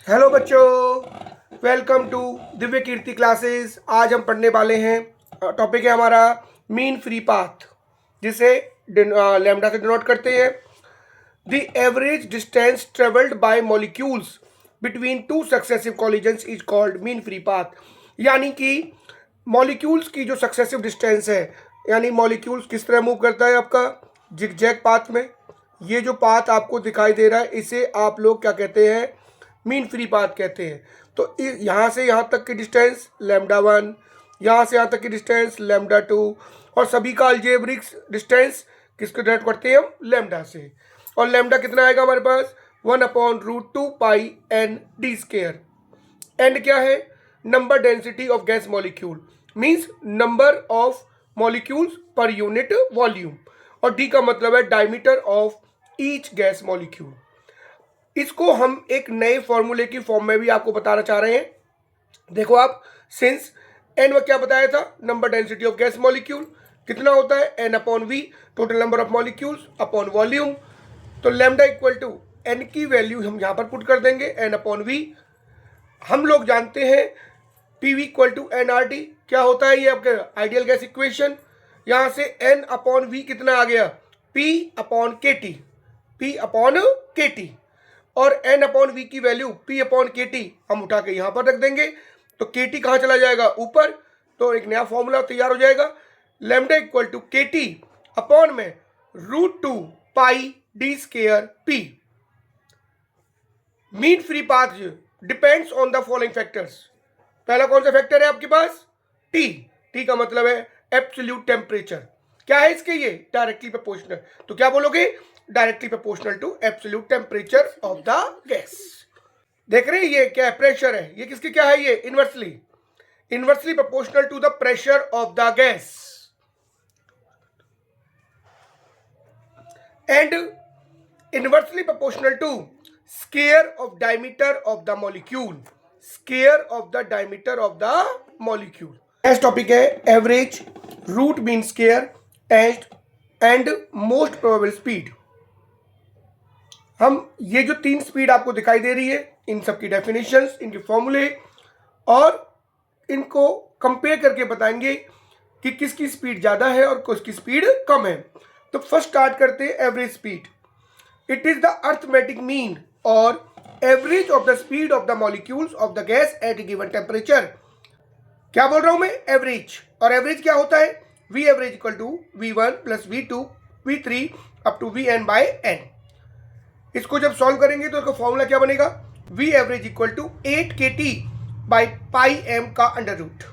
Hello बच्चों, welcome to Divya Kirti classes. आज हम पढ़ने वाले हैं, टॉपिक है हमारा मीन फ्री पाथ, जिसे लैम्डा से डिनोट करते हैं। The average distance travelled by molecules between two successive collisions is called mean free path. यानी कि मॉलिक्यूल्स की जो सक्सेसिव डिस्टेंस है, यानी मॉलिक्यूल्स किस तरह मूव करता है आपका जिगजैग पाथ में। ये जो पाथ आपको दिखाई दे रहा है, इसे आप लोग क्या कहते हैं? मीन फ्री पाथ कहते हैं। तो यहाँ से यहाँ तक की डिस्टेंस लैम्डा 1, यहाँ से यहाँ तक की डिस्टेंस लैम्डा 2, और सभी का अलजेब्रिक डिस्टेंस किसको डिनोट करते हैं हम? लैम्डा से। और लैम्डा कितना आएगा हमारे पास? 1/√2 पाई एन डी स्क्वायर। एन क्या है? Number density of gas molecule, means number of molecules per unit volume. और डी का मतलब है diameter of each gas molecule. इसको हम एक नए फॉर्मूले की फॉर्म में भी आपको बताना चाह रहे हैं। देखो आप, सिंस एन क्या बताया था? Number density of gas molecule कितना होता है? N upon V, total number of molecules upon volume. तो लैम्डा इक्वल टू एन की वैल्यू हम यहाँ पर पुट कर देंगे, एन अपॉन वी। हम लोग जानते हैं P V equal to N R T. क्या होता है ये आपका आइडियल गैस इक्वेशन। यहाँ से एन अपॉन वी कितना आ गया? पी अपॉन के टी, पी अपॉन के टी। और एन अपॉन वी की वैल्यू पी अपॉन के टी हम उठा के यहां पर रख देंगे, तो के टी कहां चला जाएगा? ऊपर। तो एक नया फॉर्मूला तैयार हो जाएगा, lambda equal to K T upon में √2 pi D square P. Mean free path depends on the following factors. पहला कौन सा फैक्टर है आपके पास? टी। टी का मतलब है एब्सोल्यूट टेम्परेचर। क्या है इसके? ये डायरेक्टली प्रोपोर्शनल। तो क्या बोलोगे? Directly proportional to absolute temperature of the gas. देख रहे हैं ये क्या है? प्रेशर है। ये किसकी क्या है? ये inversely proportional to the pressure of the gas. And inversely proportional to square of diameter of the molecule, square of the diameter of the molecule. Next topic है average, root mean square and most probable speed. हम ये जो 3 speed आपको दिखाई दे रही है, इन सब की डेफिनेशंस, इनके फॉर्मूले, और इनको कंपेयर करके बताएंगे कि किसकी स्पीड ज़्यादा है और किसकी स्पीड कम है। तो फर्स्ट स्टार्ट करते हैं average speed. It is the arithmetic mean और average of the speed of the molecules of the gas at given temperature. क्या बोल रहा हूं मैं? एवरेज। और एवरेज क्या होता है? V average equal to V1 plus V2 V3 up to Vn by n। इसको जब सॉल्व करेंगे तो इसका फॉर्मूला क्या बनेगा? We average equal to 8 K T by pi M का under root.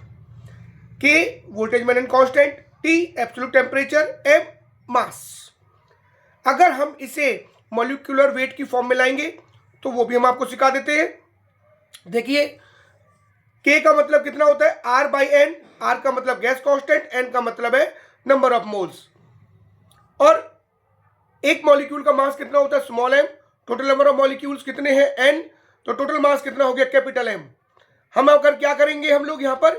K Boltzmann constant, T absolute temperature, M mass. अगर हम इसे मॉलिक्यूलर वेट की फॉर्म में लाएंगे तो वो भी हम आपको सिखा देते हैं। देखिए, के का मतलब कितना होता है? Are by N. आर का मतलब गैस कांस्टेंट, एन का मतलब है नंबर ऑफ मोल्स। और एक मॉलिक्यूल का मास कितना होता है? Small M. Total number of molecules कितने हैं? एन। तो टोटल मास कितना हो गया? Capital M. हम अगर क्या करेंगे, हम लोग यहां पर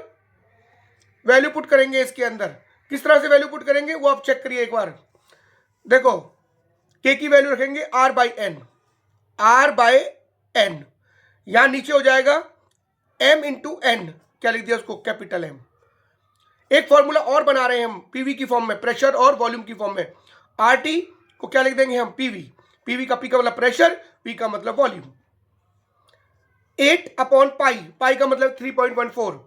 वैल्यू पुट करेंगे इसके अंदर। किस तरह से वैल्यू पुट करेंगे वो आप चेक करिए एक बार। देखो, के की वैल्यू रखेंगे R by N, R by N. यहां नीचे हो जाएगा एम इंटू एन। क्या लिख दिया उसको? Capital M. एक फॉर्मूला और बना रहे हैं हम पीवी की फॉर्म में, प्रेशर और वॉल्यूम की फॉर्म में। आर टी को क्या लिख देंगे हम? पीवी। पीवी का पी का मतलब प्रेशर, पी का मतलब वॉल्यूम। 8 अपॉन पाई, पाई का मतलब 3.14।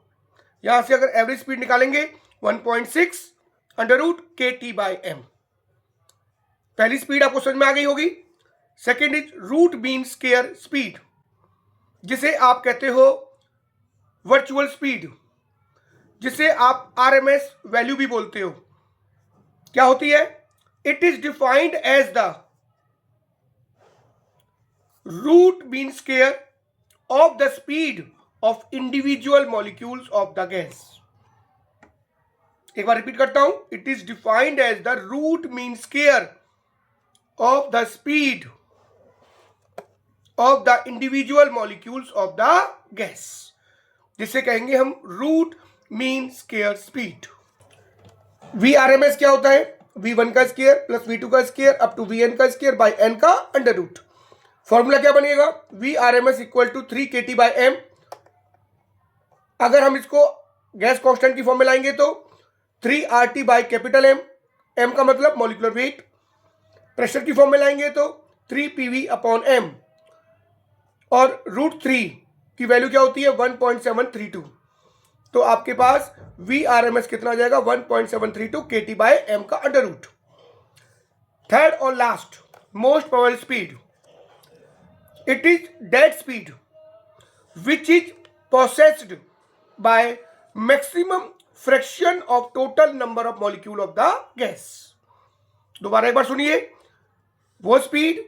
यहां से अगर एवरेज स्पीड निकालेंगे 1.6 अंडर रूट के टी बाई एम। पहली स्पीड आपको समझ में आ गई होगी। Second is root mean square speed, जिसे आप कहते हो वर्चुअल स्पीड, जिसे आप आरएमएस वैल्यू भी बोलते हो। क्या होती है? It is defined as the root mean square of the speed of individual molecules of the gas। एक बार रिपीट करता हूं, it is defined as the root mean square of the speed of the individual molecules of the gas, जिसे कहेंगे हम root mean square speed. Vrms क्या होता है? V1 का स्क्वायर प्लस V2 का स्क्वायर अप टू Vn का square by n का अंडर रूट। फॉर्मूला क्या बनेगा, V R M S equal to 3 kT by M. अगर हम इसको गैस कांस्टेंट की फॉर्म में लाएंगे तो 3 RT by capital M, M का मतलब मॉलिक्यूलर वेट। प्रेशर की फॉर्म में लाएंगे तो 3 PV अपॉन एम, और √3 की वैल्यू क्या होती है 1.732। तो आपके पास VRMS कितना आ जाएगा 1.732 kT बाय एम का अंडर रूट। थर्ड और last, most probable speed, it is dead speed which is possessed by maximum fraction of total number of molecule of the gas. दोबारा एक बार सुनिए, वो स्पीड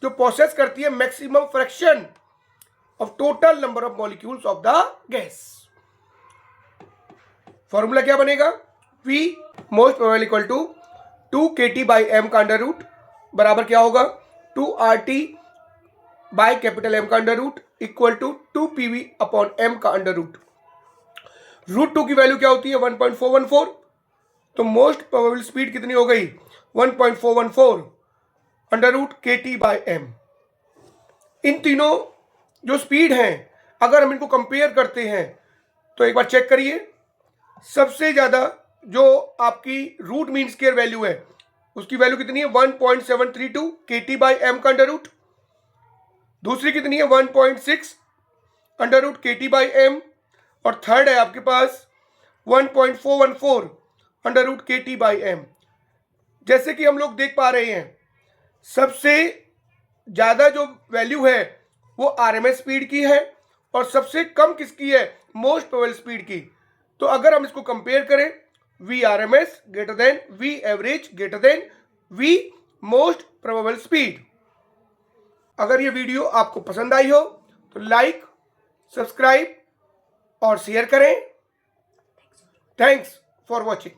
जो प्रोसेस करती है maximum fraction of total number of molecules of the gas. Formula क्या बनेगा, V most probable equal to 2 kT by M का अंडर रूट बराबर क्या होगा 2 RT बाई कैपिटल एम का under root equal to 2 PV upon M का under root. √2 की value क्या होती है 1.414। तो मोस्ट प्रोबेबल स्पीड कितनी हो गई 1.414 under root kT by M. इन तीनों जो स्पीड हैं अगर हम इनको कंपेयर करते हैं तो एक बार चेक करिए, सबसे ज्यादा जो आपकी रूट मीन स्क्वायर वैल्यू है उसकी वैल्यू कितनी है 1.732 kT बाय एम का अंडर रूट। दूसरी कितनी है 1.6 under root kT by M, और थर्ड है आपके पास 1.414 under root kT by M. जैसे कि हम लोग देख पा रहे हैं सबसे ज्यादा जो वैल्यू है वो आरएमएस स्पीड की है और सबसे कम किसकी है मोस्ट प्रोबेबल स्पीड की। तो अगर हम इसको कंपेयर करें V RMS greater than V average greater than V most probable speed. अगर ये वीडियो आपको पसंद आई हो तो लाइक, सब्सक्राइब और शेयर करें। Thanks for watching.